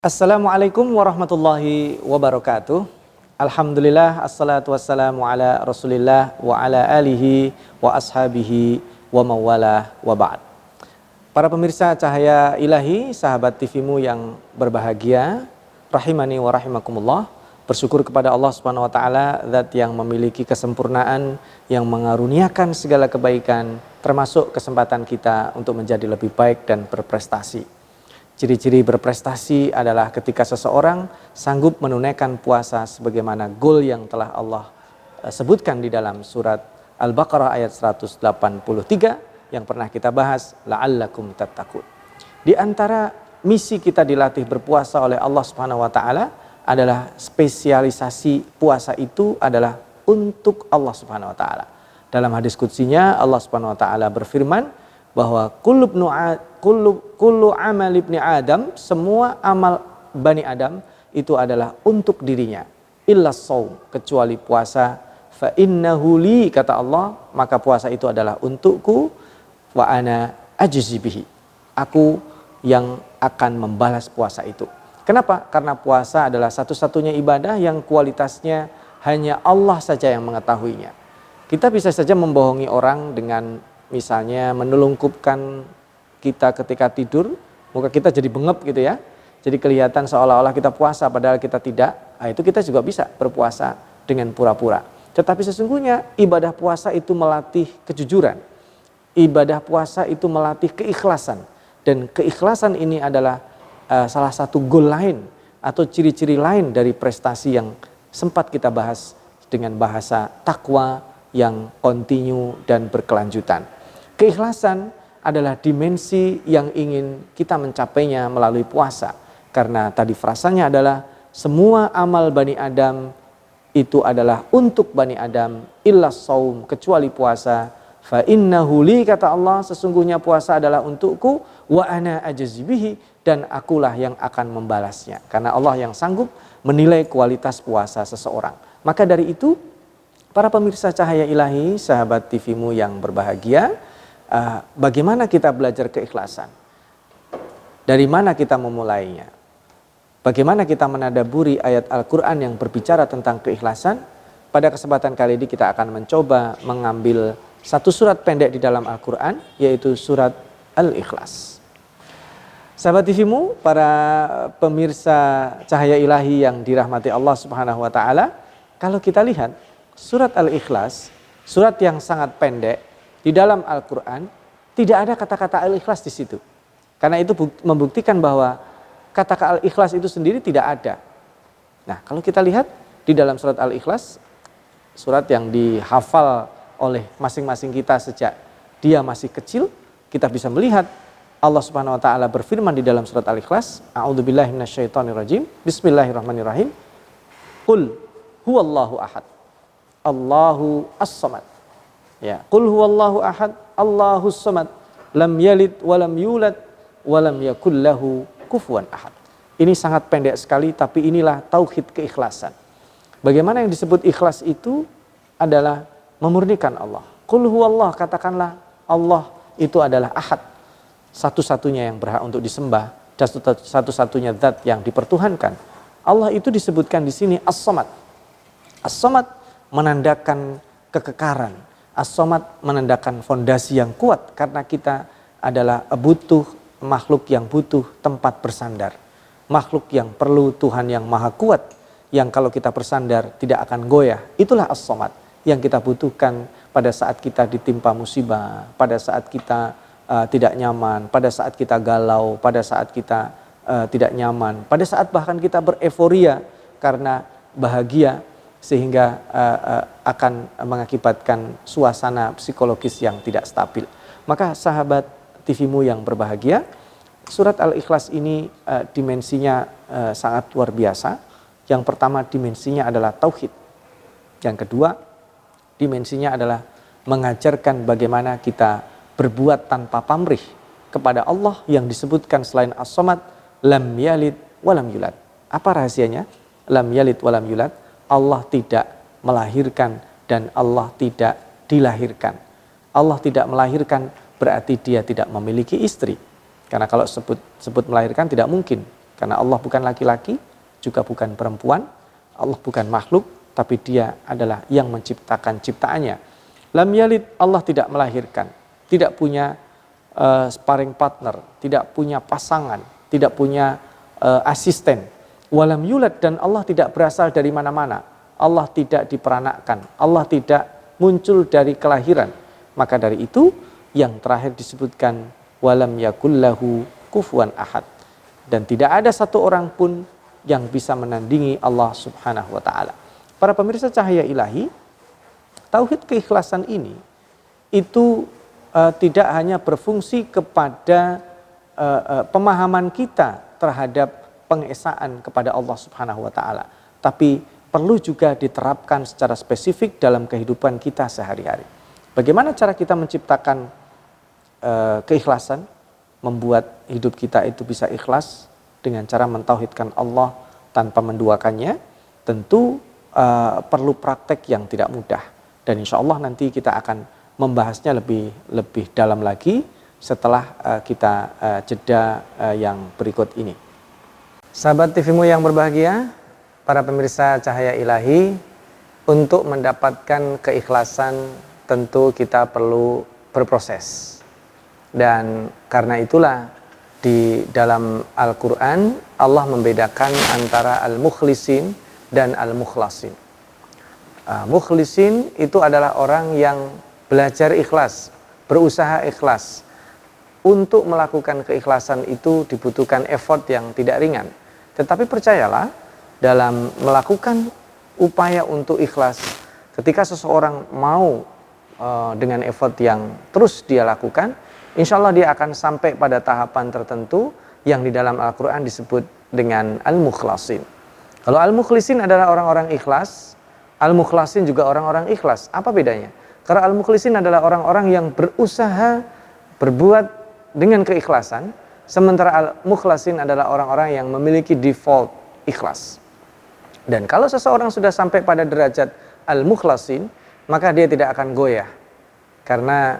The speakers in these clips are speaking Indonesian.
Assalamualaikum warahmatullahi wabarakatuh. Alhamdulillah, assalatu wassalamu ala rasulillah wa ala alihi wa ashabihi wa mawalah wa ba'd. Para pemirsa Cahaya Ilahi, sahabat TV-mu yang berbahagia, rahimani wa rahimakumullah. Bersyukur kepada Allah Subhanahu wa taala, zat yang memiliki kesempurnaan, yang mengaruniakan segala kebaikan, termasuk kesempatan kita untuk menjadi lebih baik dan berprestasi. Ciri-ciri berprestasi adalah ketika seseorang sanggup menunaikan puasa sebagaimana goal yang telah Allah sebutkan di dalam surat Al-Baqarah ayat 183 yang pernah kita bahas, la'allakum tattaqun. Di antara misi kita dilatih berpuasa oleh Allah Subhanahu wa taala adalah spesialisasi puasa itu adalah untuk Allah Subhanahu wa taala. Dalam hadis qudsinya Allah Subhanahu wa taala berfirman bahwa kullu amal ibni Adam, semua amal Bani Adam itu adalah untuk dirinya, illa shaum, kecuali puasa, fa innahu li, kata Allah, maka puasa itu adalah untukku, wa ana ajzi bihi, aku yang akan membalas puasa itu. Kenapa? Karena puasa adalah satu-satunya ibadah yang kualitasnya hanya Allah saja yang mengetahuinya. Kita bisa saja membohongi orang dengan misalnya menelungkupkan kita ketika tidur, muka kita jadi bengep gitu ya. Jadi kelihatan seolah-olah kita puasa padahal kita tidak. Nah, itu kita juga bisa berpuasa dengan pura-pura. Tetapi sesungguhnya ibadah puasa itu melatih kejujuran. Ibadah puasa itu melatih keikhlasan. Dan keikhlasan ini adalah salah satu goal lain atau ciri-ciri lain dari prestasi yang sempat kita bahas dengan bahasa takwa yang kontinu dan berkelanjutan. Keikhlasan adalah dimensi yang ingin kita mencapainya melalui puasa. Karena tadi frasanya adalah semua amal Bani Adam itu adalah untuk Bani Adam, illa shaum, kecuali puasa. Fa innahu li, kata Allah, sesungguhnya puasa adalah untukku, wa ana ajzi bihi, dan akulah yang akan membalasnya. Karena Allah yang sanggup menilai kualitas puasa seseorang. Maka dari itu, para pemirsa Cahaya Ilahi, sahabat TV-mu yang berbahagia, bagaimana kita belajar keikhlasan? Dari mana kita memulainya? Bagaimana kita menadaburi ayat Al-Quran yang berbicara tentang keikhlasan? Pada kesempatan kali ini kita akan mencoba mengambil satu surat pendek di dalam Al-Quran, yaitu surat Al-Ikhlas. Sahabat TV-mu, para pemirsa Cahaya Ilahi yang dirahmati Allah Subhanahu wa taala, kalau kita lihat surat Al-Ikhlas, surat yang sangat pendek di dalam Al-Quran, tidak ada kata-kata Al-Ikhlas di situ. Karena itu membuktikan bahwa kata Al-Ikhlas itu sendiri tidak ada. Nah, kalau kita lihat di dalam surat Al-Ikhlas, surat yang dihafal oleh masing-masing kita sejak dia masih kecil, kita bisa melihat Allah Subhanahu wa taala berfirman di dalam surat Al-Ikhlas, a'udzubillahi minasyaitonirrajim, bismillahirrahmanirrahim. Qul huwallahu ahad, Allahu as-samad. Ya, qul huwallahu ahad, Allahus samad, lam yalid walam yulad walam yakul lahu kufuwan ahad. Ini sangat pendek sekali, tapi inilah tauhid keikhlasan. Bagaimana yang disebut ikhlas itu adalah memurnikan Allah. Qul huwallah, katakanlah Allah itu adalah ahad, satu-satunya yang berhak untuk disembah dan satu-satunya zat yang dipertuhankan. Allah itu disebutkan di sini as-samad. As-samad menandakan kekekaran. As-samad menandakan fondasi yang kuat karena kita adalah butuh makhluk yang butuh tempat bersandar. Makhluk yang perlu Tuhan yang maha kuat, yang kalau kita bersandar tidak akan goyah. Itulah as-samad yang kita butuhkan pada saat kita ditimpa musibah, pada saat kita tidak nyaman, pada saat kita galau, pada saat kita tidak nyaman, pada saat bahkan kita bereforia karena bahagia, sehingga akan mengakibatkan suasana psikologis yang tidak stabil. Maka sahabat TV-mu yang berbahagia, surat Al-Ikhlas ini dimensinya sangat luar biasa. Yang pertama dimensinya adalah tauhid. Yang kedua dimensinya adalah mengajarkan bagaimana kita berbuat tanpa pamrih kepada Allah yang disebutkan selain as-samad, lam yalid walam yulad. Apa rahasianya? Lam yalid walam yulad. Allah tidak melahirkan dan Allah tidak dilahirkan. Allah tidak melahirkan berarti dia tidak memiliki istri. Karena kalau sebut melahirkan tidak mungkin. Karena Allah bukan laki-laki, juga bukan perempuan, Allah bukan makhluk, tapi dia adalah yang menciptakan ciptaannya. Lam yalid, Allah tidak melahirkan, tidak punya sparring partner, tidak punya pasangan, tidak punya asisten. Walam yulad, dan Allah tidak berasal dari mana-mana. Allah tidak diperanakkan, Allah tidak muncul dari kelahiran. Maka dari itu yang terakhir disebutkan walam yakullahu kufuwan ahad, dan tidak ada satu orang pun yang bisa menandingi Allah Subhanahu wa taala. Para pemirsa cahaya ilahi, tauhid keikhlasan ini itu tidak hanya berfungsi kepada pemahaman kita terhadap pengesaan kepada Allah Subhanahu wa taala, tapi perlu juga diterapkan secara spesifik dalam kehidupan kita sehari-hari. Bagaimana cara kita menciptakan keikhlasan, membuat hidup kita itu bisa ikhlas dengan cara mentauhidkan Allah tanpa menduakannya? Tentu perlu praktek yang tidak mudah, dan insya Allah nanti kita akan membahasnya lebih dalam lagi setelah kita jeda yang berikut ini. Sahabat TVmu yang berbahagia, para pemirsa cahaya ilahi, untuk mendapatkan keikhlasan tentu kita perlu berproses. Dan karena itulah di dalam Al-Quran Allah membedakan antara al-mukhlisin dan al-mukhlasin. Mukhlisin itu adalah orang yang belajar ikhlas, berusaha ikhlas. Untuk melakukan keikhlasan itu dibutuhkan effort yang tidak ringan. Tetapi percayalah, dalam melakukan upaya untuk ikhlas, ketika seseorang mau dengan effort yang terus dia lakukan, insya Allah dia akan sampai pada tahapan tertentu yang di dalam Al-Quran disebut dengan al-mukhlasin. Kalau al-mukhlisin adalah orang-orang ikhlas, al-mukhlasin juga orang-orang ikhlas. Apa bedanya? Karena al-mukhlisin adalah orang-orang yang berusaha berbuat dengan keikhlasan, sementara al-mukhlasin adalah orang-orang yang memiliki default ikhlas. Dan kalau seseorang sudah sampai pada derajat al-mukhlasin, maka dia tidak akan goyah. Karena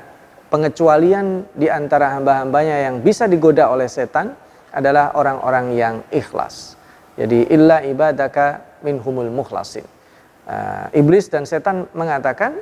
pengecualian di antara hamba-hambanya yang bisa digoda oleh setan adalah orang-orang yang ikhlas. Jadi illa ibadaka minhumul mukhlasin. Iblis dan setan mengatakan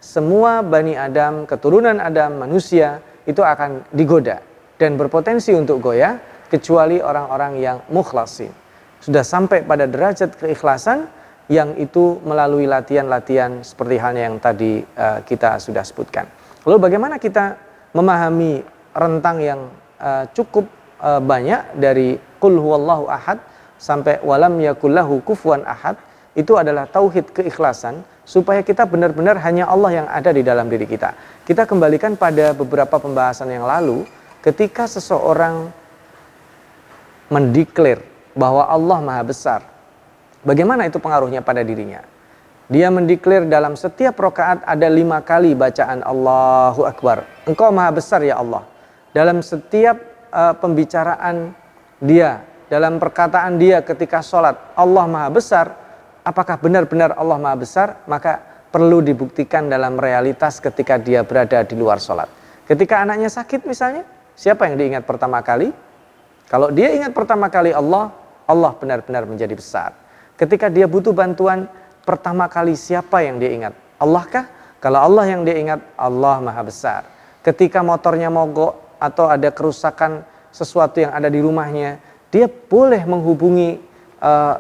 semua Bani Adam, keturunan Adam, manusia itu akan digoda dan berpotensi untuk goyah kecuali orang-orang yang mukhlasin. Sudah sampai pada derajat keikhlasan yang itu melalui latihan-latihan seperti halnya yang tadi kita sudah sebutkan. Lalu bagaimana kita memahami rentang yang cukup banyak dari qul huwallahu ahad sampai walam yakullahu kufuwan ahad? Itu adalah tauhid keikhlasan, supaya kita benar-benar hanya Allah yang ada di dalam diri kita. Kita kembalikan pada beberapa pembahasan yang lalu, ketika seseorang mendeklar bahwa Allah Maha Besar, bagaimana itu pengaruhnya pada dirinya? Dia mendeklar dalam setiap rakaat ada 5 kali bacaan Allahu Akbar. Engkau Maha Besar ya Allah. Dalam setiap pembicaraan dia, dalam perkataan dia ketika sholat, Allah Maha Besar. Apakah benar-benar Allah Maha Besar? Maka perlu dibuktikan dalam realitas ketika dia berada di luar sholat. Ketika anaknya sakit misalnya, siapa yang diingat pertama kali? Kalau dia ingat pertama kali Allah, Allah benar-benar menjadi besar. Ketika dia butuh bantuan, pertama kali siapa yang dia ingat? Allah kah? Kalau Allah yang dia ingat, Allah Maha Besar. Ketika motornya mogok atau ada kerusakan sesuatu yang ada di rumahnya, dia boleh menghubungi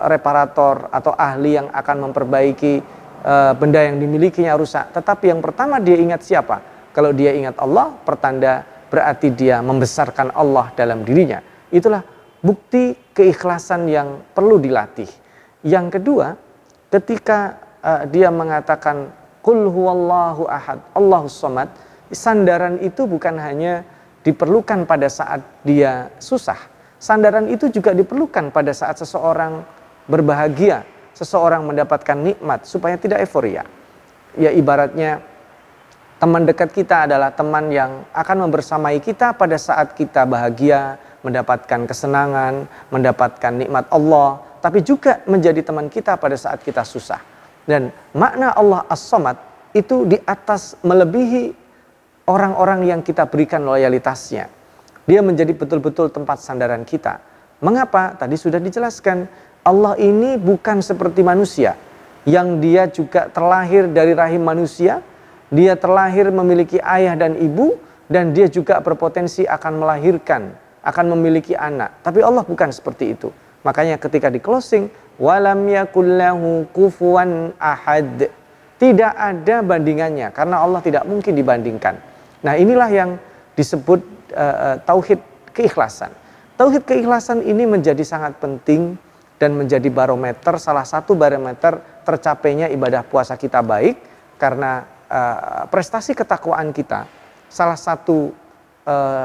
reparator atau ahli yang akan memperbaiki benda yang dimilikinya rusak. Tetapi yang pertama dia ingat siapa? Kalau dia ingat Allah, pertanda berarti dia membesarkan Allah dalam dirinya. Itulah bukti keikhlasan yang perlu dilatih. Yang kedua, ketika dia mengatakan qul huwallahu ahad, Allahus samad, sandaran itu bukan hanya diperlukan pada saat dia susah. Sandaran itu juga diperlukan pada saat seseorang berbahagia, seseorang mendapatkan nikmat supaya tidak euforia. Ya ibaratnya teman dekat kita adalah teman yang akan membersamai kita pada saat kita bahagia, mendapatkan kesenangan, mendapatkan nikmat Allah, tapi juga menjadi teman kita pada saat kita susah. Dan makna Allah As-Samad itu di atas melebihi orang-orang yang kita berikan loyalitasnya. Dia menjadi betul-betul tempat sandaran kita. Mengapa? Tadi sudah dijelaskan, Allah ini bukan seperti manusia yang dia juga terlahir dari rahim manusia, dia terlahir memiliki ayah dan ibu, dan dia juga berpotensi akan melahirkan, akan memiliki anak. Tapi Allah bukan seperti itu. Makanya ketika di closing, walam yakullahu kufuwan ahad, tidak ada bandingannya karena Allah tidak mungkin dibandingkan. Nah, inilah yang disebut tauhid keikhlasan. Tauhid keikhlasan ini menjadi sangat penting dan menjadi barometer, salah satu barometer tercapainya ibadah puasa kita baik, karena prestasi ketakwaan kita salah satu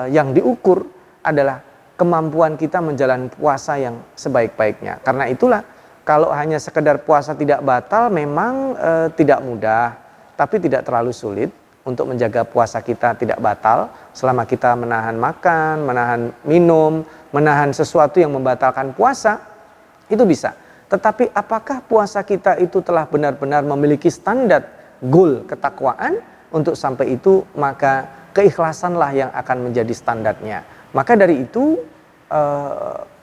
yang diukur adalah kemampuan kita menjalani puasa yang sebaik-baiknya. Karena itulah kalau hanya sekedar puasa tidak batal memang tidak mudah, tapi tidak terlalu sulit untuk menjaga puasa kita tidak batal selama kita menahan makan, menahan minum, menahan sesuatu yang membatalkan puasa, itu bisa. Tetapi apakah puasa kita itu telah benar-benar memiliki standar goal ketakwaan? Untuk sampai itu maka keikhlasanlah yang akan menjadi standarnya. Maka dari itu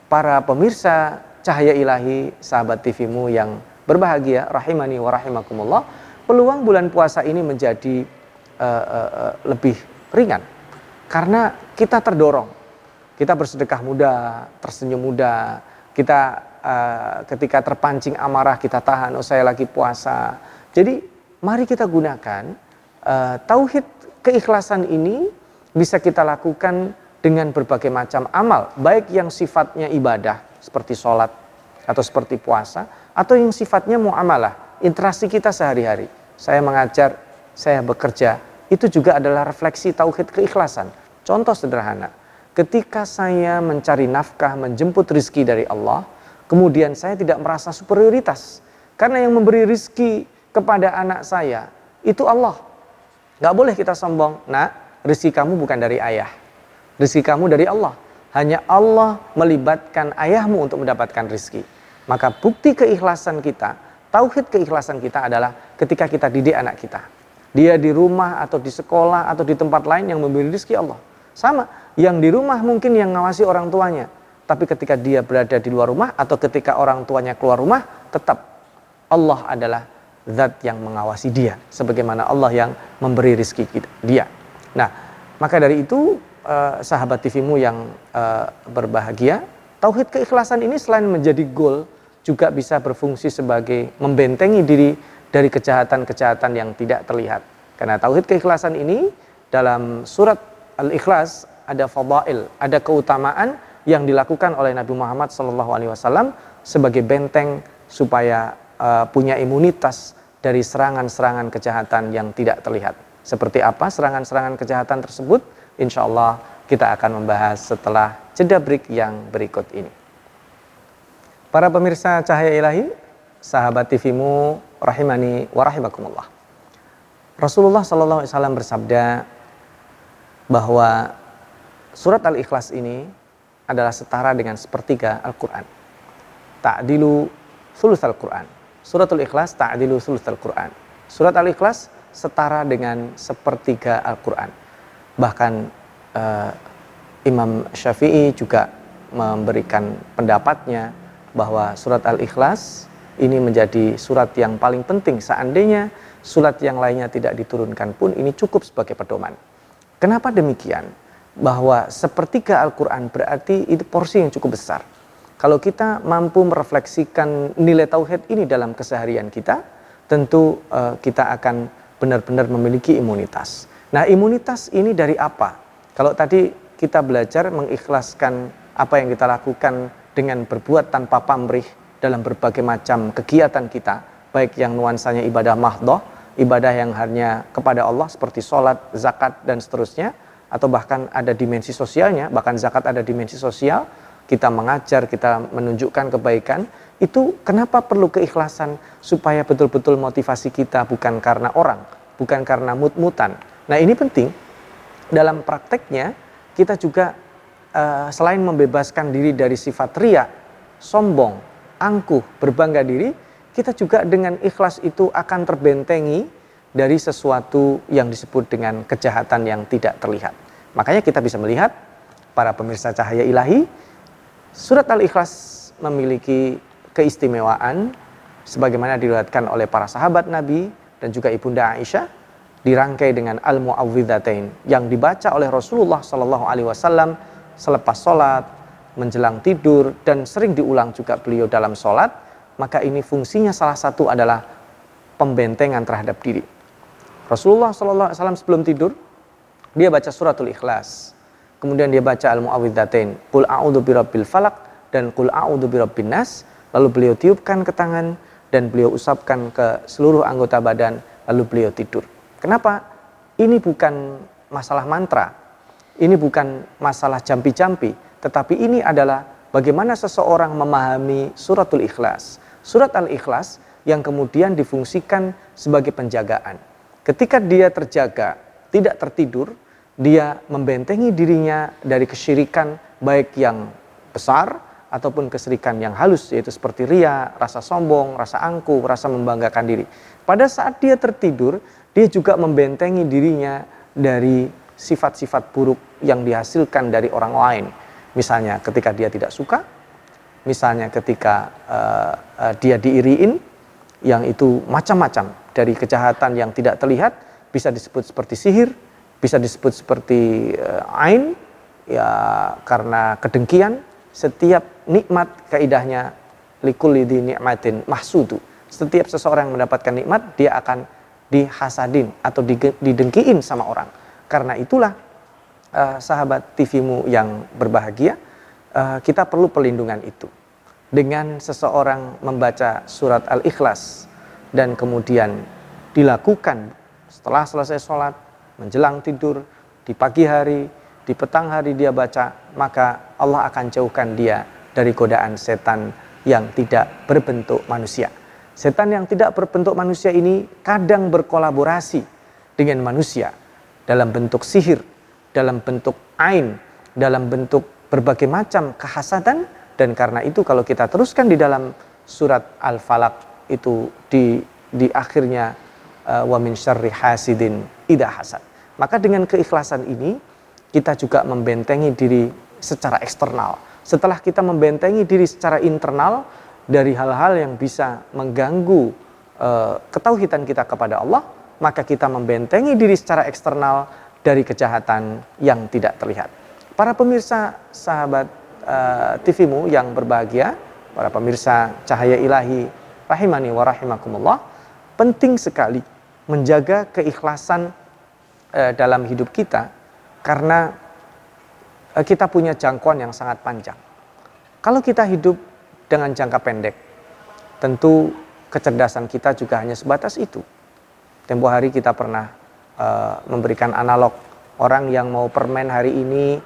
para pemirsa Cahaya Ilahi, sahabat TV-mu yang berbahagia, rahimani wa rahimakumullah, peluang bulan puasa ini menjadi lebih ringan karena kita terdorong, kita bersedekah mudah, tersenyum mudah, kita ketika terpancing amarah kita tahan, oh saya lagi puasa. Jadi mari kita gunakan tauhid keikhlasan ini, bisa kita lakukan dengan berbagai macam amal, baik yang sifatnya ibadah seperti sholat atau seperti puasa, atau yang sifatnya muamalah, interaksi kita sehari-hari. Saya mengajar, saya bekerja, itu juga adalah refleksi tauhid keikhlasan. Contoh sederhana, ketika saya mencari nafkah, menjemput rizki dari Allah, kemudian saya tidak merasa superioritas, karena yang memberi rizki kepada anak saya itu Allah. Gak boleh kita sombong, nak, rizki kamu bukan dari ayah, rizki kamu dari Allah. Hanya Allah melibatkan ayahmu untuk mendapatkan rizki. Maka bukti keikhlasan kita, tauhid keikhlasan kita adalah ketika kita didik anak kita. Dia di rumah atau di sekolah atau di tempat lain yang memberi rizki Allah. Sama, yang di rumah mungkin yang ngawasi orang tuanya. Tapi ketika dia berada di luar rumah atau ketika orang tuanya keluar rumah, tetap Allah adalah zat yang mengawasi dia. Sebagaimana Allah yang memberi rizki dia. Nah, maka dari itu sahabat TV-mu yang berbahagia, tauhid keikhlasan ini selain menjadi goal, juga bisa berfungsi sebagai membentengi diri dari kejahatan-kejahatan yang tidak terlihat. Karena tauhid keikhlasan ini dalam surat Al-Ikhlas ada fadail, ada keutamaan yang dilakukan oleh Nabi Muhammad SAW sebagai benteng supaya punya imunitas dari serangan-serangan kejahatan yang tidak terlihat. Seperti apa serangan-serangan kejahatan tersebut? Insya Allah kita akan membahas setelah jeda break yang berikut ini. Para pemirsa Cahaya Ilahi, sahabat TV-mu rahimani wa rahimakumullah. Rasulullah SAW bersabda bahwa surat Al-Ikhlas ini adalah setara dengan sepertiga Al-Quran. Ta'dilu thuluts Al-Quran. Suratul Ikhlas ta'dilu thuluts Al-Quran. Surat Al-Ikhlas setara dengan sepertiga Al-Quran. Bahkan Imam Syafi'i juga memberikan pendapatnya bahwa surat Al-Ikhlas ini menjadi surat yang paling penting. Seandainya surat yang lainnya tidak diturunkan pun ini cukup sebagai pedoman. Kenapa demikian? Bahwa sepertiga Al-Quran berarti itu porsi yang cukup besar. Kalau kita mampu merefleksikan nilai tauhid ini dalam keseharian kita, tentu kita akan benar-benar memiliki imunitas. Nah, imunitas ini dari apa? Kalau tadi kita belajar mengikhlaskan apa yang kita lakukan dengan berbuat tanpa pamrih dalam berbagai macam kegiatan kita, baik yang nuansanya ibadah mahdhah, ibadah yang hanya kepada Allah seperti sholat, zakat, dan seterusnya, atau bahkan ada dimensi sosialnya, bahkan zakat ada dimensi sosial, kita mengajar, kita menunjukkan kebaikan, itu kenapa perlu keikhlasan? Supaya betul-betul motivasi kita bukan karena orang, bukan karena mut-mutan. Nah, ini penting. Dalam prakteknya kita juga selain membebaskan diri dari sifat riya, sombong, angkuh, berbangga diri, kita juga dengan ikhlas itu akan terbentengi dari sesuatu yang disebut dengan kejahatan yang tidak terlihat. Makanya kita bisa melihat para pemirsa Cahaya Ilahi, Surat Al-Ikhlas memiliki keistimewaan sebagaimana diriwayatkan oleh para sahabat Nabi dan juga Ibunda Aisyah, dirangkai dengan Al-Mu'awwidzatain yang dibaca oleh Rasulullah SAW selepas sholat, menjelang tidur, dan sering diulang juga beliau dalam sholat. Maka ini fungsinya salah satu adalah pembentengan terhadap diri. Rasulullah SAW sebelum tidur dia baca suratul Ikhlas, kemudian dia baca Al-Mu'awwidzatain, Qul a'udzu birabbil falaq dan Qul a'udzu birabbin nas, lalu beliau tiupkan ke tangan dan beliau usapkan ke seluruh anggota badan, lalu beliau tidur. Kenapa? Ini bukan masalah mantra, ini bukan masalah jampi-jampi, tetapi ini adalah bagaimana seseorang memahami suratul Ikhlas. Surat Al-Ikhlas yang kemudian difungsikan sebagai penjagaan. Ketika dia terjaga, tidak tertidur, dia membentengi dirinya dari kesyirikan baik yang besar ataupun kesyirikan yang halus, yaitu seperti riya, rasa sombong, rasa angkuh, rasa membanggakan diri. Pada saat dia tertidur, dia juga membentengi dirinya dari sifat-sifat buruk yang dihasilkan dari orang lain. Misalnya ketika dia tidak suka, misalnya ketika dia diiriin, yang itu macam-macam, dari kejahatan yang tidak terlihat, bisa disebut seperti sihir, bisa disebut seperti ain, ya karena kedengkian. Setiap nikmat kaidahnya likulli dzi ni'matin mahsudu. Setiap seseorang yang mendapatkan nikmat, dia akan dihasadin atau didengkiin sama orang. Karena itulah sahabat TV-mu yang berbahagia, kita perlu perlindungan itu. Dengan seseorang membaca surat Al-Ikhlas dan kemudian dilakukan setelah selesai sholat, menjelang tidur, di pagi hari, di petang hari dia baca, maka Allah akan jauhkan dia dari godaan setan yang tidak berbentuk manusia. Setan yang tidak berbentuk manusia ini kadang berkolaborasi dengan manusia dalam bentuk sihir, dalam bentuk ain, dalam bentuk berbagai macam kehasadan. Dan karena itu kalau kita teruskan di dalam surat Al-Falaq itu di akhirnya wa min syarri hasidin idza hasad. Maka dengan keikhlasan ini kita juga membentengi diri secara eksternal. Setelah kita membentengi diri secara internal dari hal-hal yang bisa mengganggu ketauhidan kita kepada Allah, maka kita membentengi diri secara eksternal dari kejahatan yang tidak terlihat. Para pemirsa sahabat TV-mu yang berbahagia, para pemirsa Cahaya Ilahi rahimani wa rahimakumullah, penting sekali menjaga keikhlasan dalam hidup kita karena kita punya jangkauan yang sangat panjang. Kalau kita hidup dengan jangka pendek, tentu kecerdasan kita juga hanya sebatas itu. Tempo hari kita pernah memberikan analog, orang yang mau permen hari ini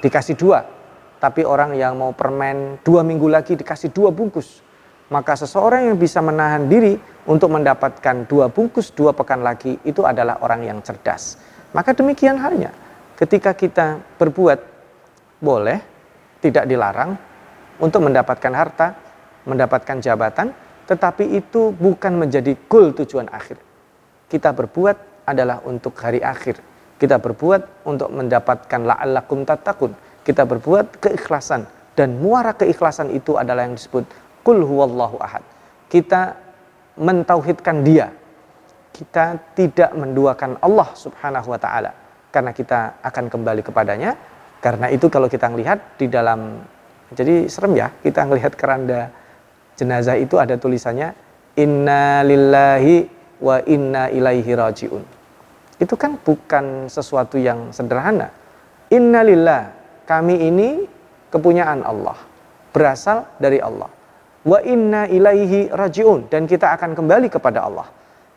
dikasih 2, tapi orang yang mau permen 2 minggu lagi dikasih 2 bungkus. Maka seseorang yang bisa menahan diri untuk mendapatkan 2 bungkus 2 pekan lagi, itu adalah orang yang cerdas. Maka demikian halnya, ketika kita berbuat boleh, tidak dilarang untuk mendapatkan harta, mendapatkan jabatan, tetapi itu bukan menjadi goal tujuan akhir. Kita berbuat adalah untuk hari akhir. Kita berbuat untuk mendapatkan la'allakum tattaqun. Kita berbuat keikhlasan, dan muara keikhlasan itu adalah yang disebut Qul huwallahu ahad. Kita mentauhidkan dia. Kita tidak menduakan Allah subhanahu wa ta'ala, karena kita akan kembali kepadanya. Karena itu kalau kita melihat di dalam, jadi serem ya, kita melihat keranda jenazah itu ada tulisannya Inna lillahi wa inna ilaihi raji'un. Itu kan bukan sesuatu yang sederhana. Inna lillah, kami ini kepunyaan Allah, berasal dari Allah. Wa inna ilaihi raji'un, dan kita akan kembali kepada Allah.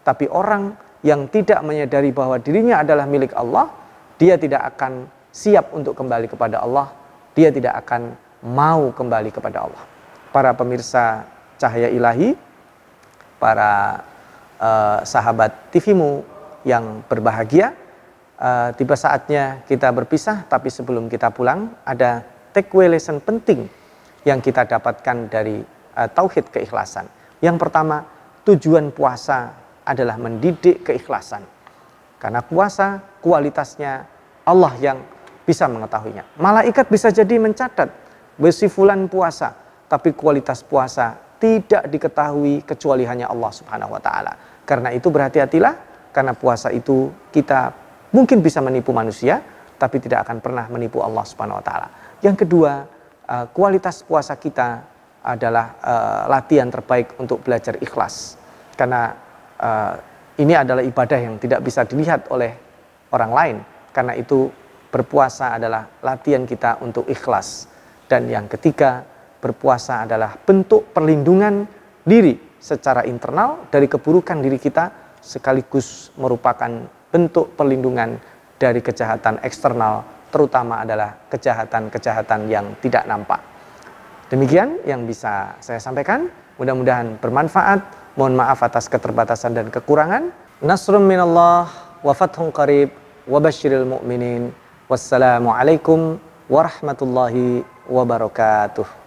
Tapi orang yang tidak menyadari bahwa dirinya adalah milik Allah, dia tidak akan siap untuk kembali kepada Allah, dia tidak akan mau kembali kepada Allah. Para pemirsa Cahaya Ilahi, para sahabat TV-mu yang berbahagia, tiba saatnya kita berpisah, tapi sebelum kita pulang ada takeaway lesson penting yang kita dapatkan dari tauhid keikhlasan. Yang pertama, tujuan puasa adalah mendidik keikhlasan. Karena puasa kualitasnya Allah yang bisa mengetahuinya. Malaikat bisa jadi mencatat besi fulan puasa, tapi kualitas puasa tidak diketahui kecuali hanya Allah Subhanahu wa taala. Karena itu berhati-hatilah, karena puasa itu kita mungkin bisa menipu manusia, tapi tidak akan pernah menipu Allah Subhanahu wa taala. Yang kedua, kualitas puasa kita adalah latihan terbaik untuk belajar ikhlas. Karena ini adalah ibadah yang tidak bisa dilihat oleh orang lain. Karena itu berpuasa adalah latihan kita untuk ikhlas. Dan yang ketiga, berpuasa adalah bentuk perlindungan diri secara internal dari keburukan diri kita, sekaligus merupakan bentuk perlindungan dari kejahatan eksternal, terutama adalah kejahatan-kejahatan yang tidak nampak. Demikian yang bisa saya sampaikan, mudah-mudahan bermanfaat. Mohon maaf atas keterbatasan dan kekurangan. Nasrun minallah wa fathun qarib wa basyiril mu'minin. Wassalamualaikum warahmatullahi wabarakatuh.